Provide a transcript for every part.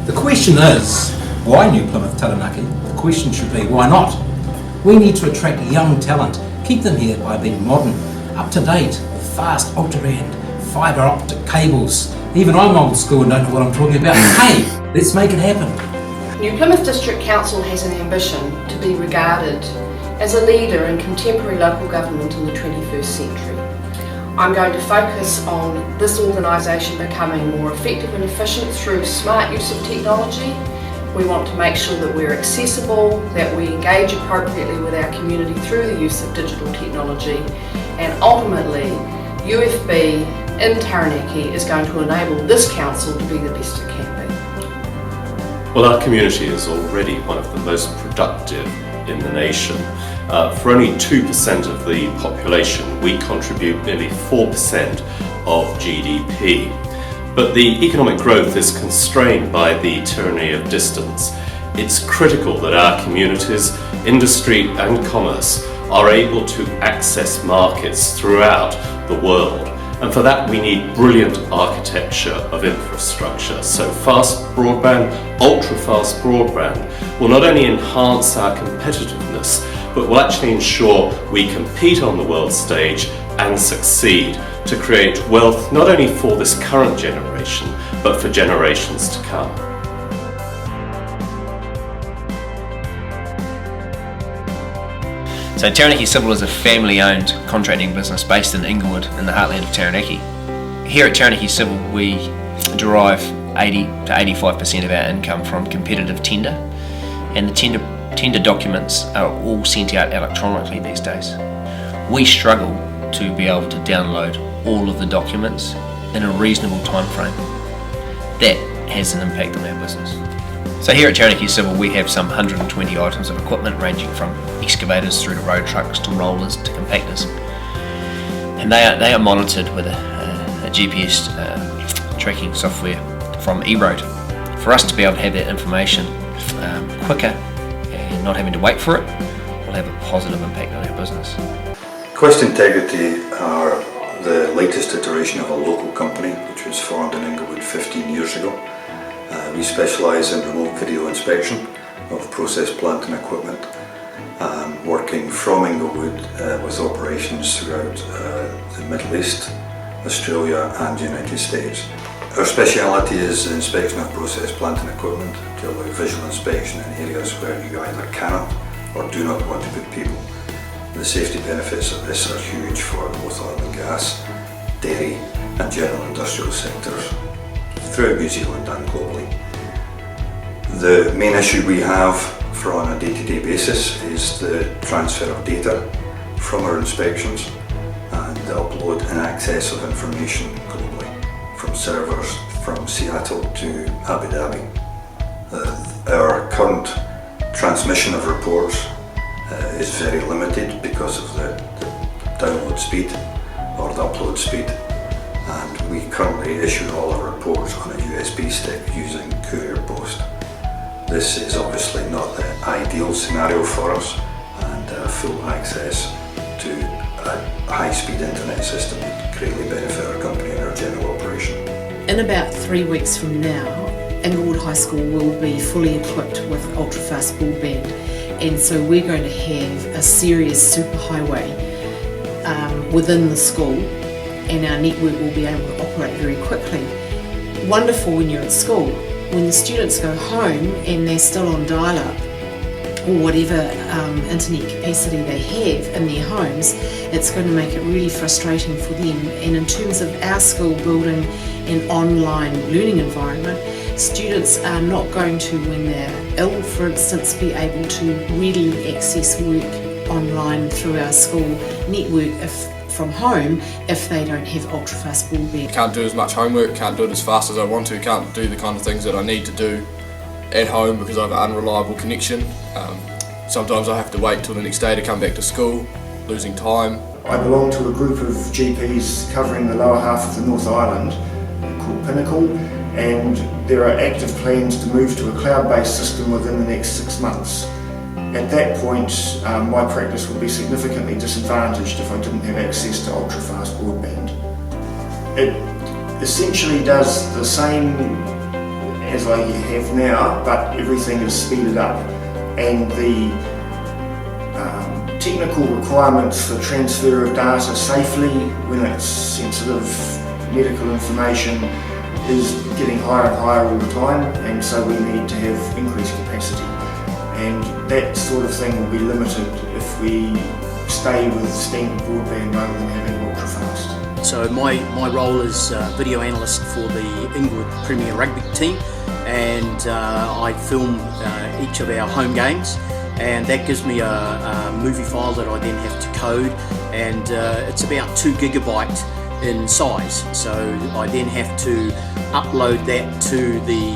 The question is, why New Plymouth Taranaki? The question should be, why not? We need to attract young talent, keep them here by being modern, up to date, with fast ultra-band, fibre optic cables. Even I'm old school and don't know what I'm talking about. Hey, let's make it happen. New Plymouth District Council has an ambition to be regarded as a leader in contemporary local government in the 21st century. I'm going to focus on this organisation becoming more effective and efficient through smart use of technology. We want to make sure that we're accessible, that we engage appropriately with our community through the use of digital technology, and ultimately UFB in Taranaki is going to enable this council to be the best it can be. Well, our community is already one of the most productive in the nation. For only 2% of the population, we contribute nearly 4% of GDP. But the economic growth is constrained by the tyranny of distance. It's critical that our communities, industry and commerce are able to access markets throughout the world. And for that we need brilliant architecture of infrastructure. So fast broadband, ultra-fast broadband will not only enhance our competitiveness, but will actually ensure we compete on the world stage and succeed to create wealth not only for this current generation, but for generations to come. So Taranaki Civil is a family-owned contracting business based in Inglewood in the heartland of Taranaki. Here at Taranaki Civil we derive 80 to 85% of our income from competitive tender, and the tender documents are all sent out electronically these days. We struggle to be able to download all of the documents in a reasonable time frame. That has an impact on our business. So here at Taranaki Civil we have some 120 items of equipment ranging from excavators through to road trucks to rollers to compactors, and they are monitored with a GPS tracking software from eRoad. For us to be able to have that information quicker and not having to wait for it will have a positive impact on our business. Quest Integrity are the latest iteration of a local company which was formed in Inglewood 15 years ago. We specialise in remote video inspection of process plant and equipment, working from Inglewood with operations throughout the Middle East, Australia and United States. Our speciality is the inspection of process plant and equipment to allow visual inspection in areas where you either cannot or do not want to put people. The safety benefits of this are huge for both oil and gas, dairy and general industrial sectors throughout New Zealand and globally. The main issue we have on a day-to-day basis is the transfer of data from our inspections and the upload and access of information globally from servers from Seattle to Abu Dhabi. Our current transmission of reports is very limited because of the download speed or the upload speed, and we currently issue all our reports on a USB stick using courier post. This is obviously not the ideal scenario for us, and full access to a high-speed internet system would greatly benefit our company and our general operation. In about 3 weeks from now, Inglewood High School will be fully equipped with ultra-fast broadband, and so we're going to have a serious superhighway within the school, and our network will be able to operate very quickly. Wonderful when you're at school. When the students go home and they're still on dial-up or whatever internet capacity they have in their homes, it's going to make it really frustrating for them. And in terms of our school building an online learning environment, students are not going to, when they're ill for instance, be able to readily access work online through our school network from home if they don't have ultra-fast broadband. Can't do as much homework, can't do it as fast as I want to, can't do the kind of things that I need to do at home because I have an unreliable connection. Sometimes I have to wait till the next day to come back to school, losing time. I belong to a group of GPs covering the lower half of the North Island called Pinnacle, and there are active plans to move to a cloud-based system within the next 6 months. At that point, my practice would be significantly disadvantaged if I didn't have access to ultra-fast broadband. It essentially does the same as I have now, but everything is speeded up, and the technical requirements for transfer of data safely when it's sensitive medical information is getting higher and higher all the time, and so we need to have increased capacity, and that sort of thing will be limited if we stay with standard broadband rather than having ultra fast. So my role is video analyst for the Inglewood Premier Rugby team, and I film each of our home games, and that gives me a movie file that I then have to code, and it's about 2 gigabyte in size. So I then have to upload that to the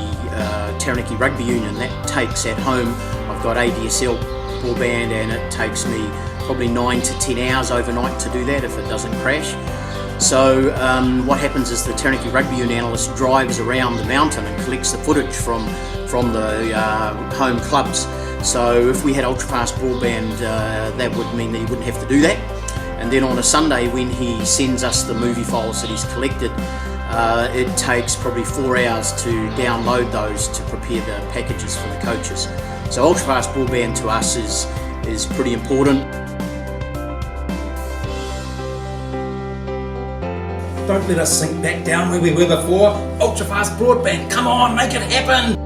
Taranaki Rugby Union. That takes at home, I've got ADSL broadband, and it takes me probably 9 to 10 hours overnight to do that if it doesn't crash. So what happens is the Taranaki Rugby Union analyst drives around the mountain and collects the footage from the home clubs. So if we had ultra-fast broadband, that would mean that he wouldn't have to do that. And then on a Sunday, when he sends us the movie files that he's collected, it takes probably 4 hours to download those to prepare the packages for the coaches. So ultra-fast broadband to us is pretty important. Don't let us sink back down where we were before. Ultra fast broadband, come on, make it happen!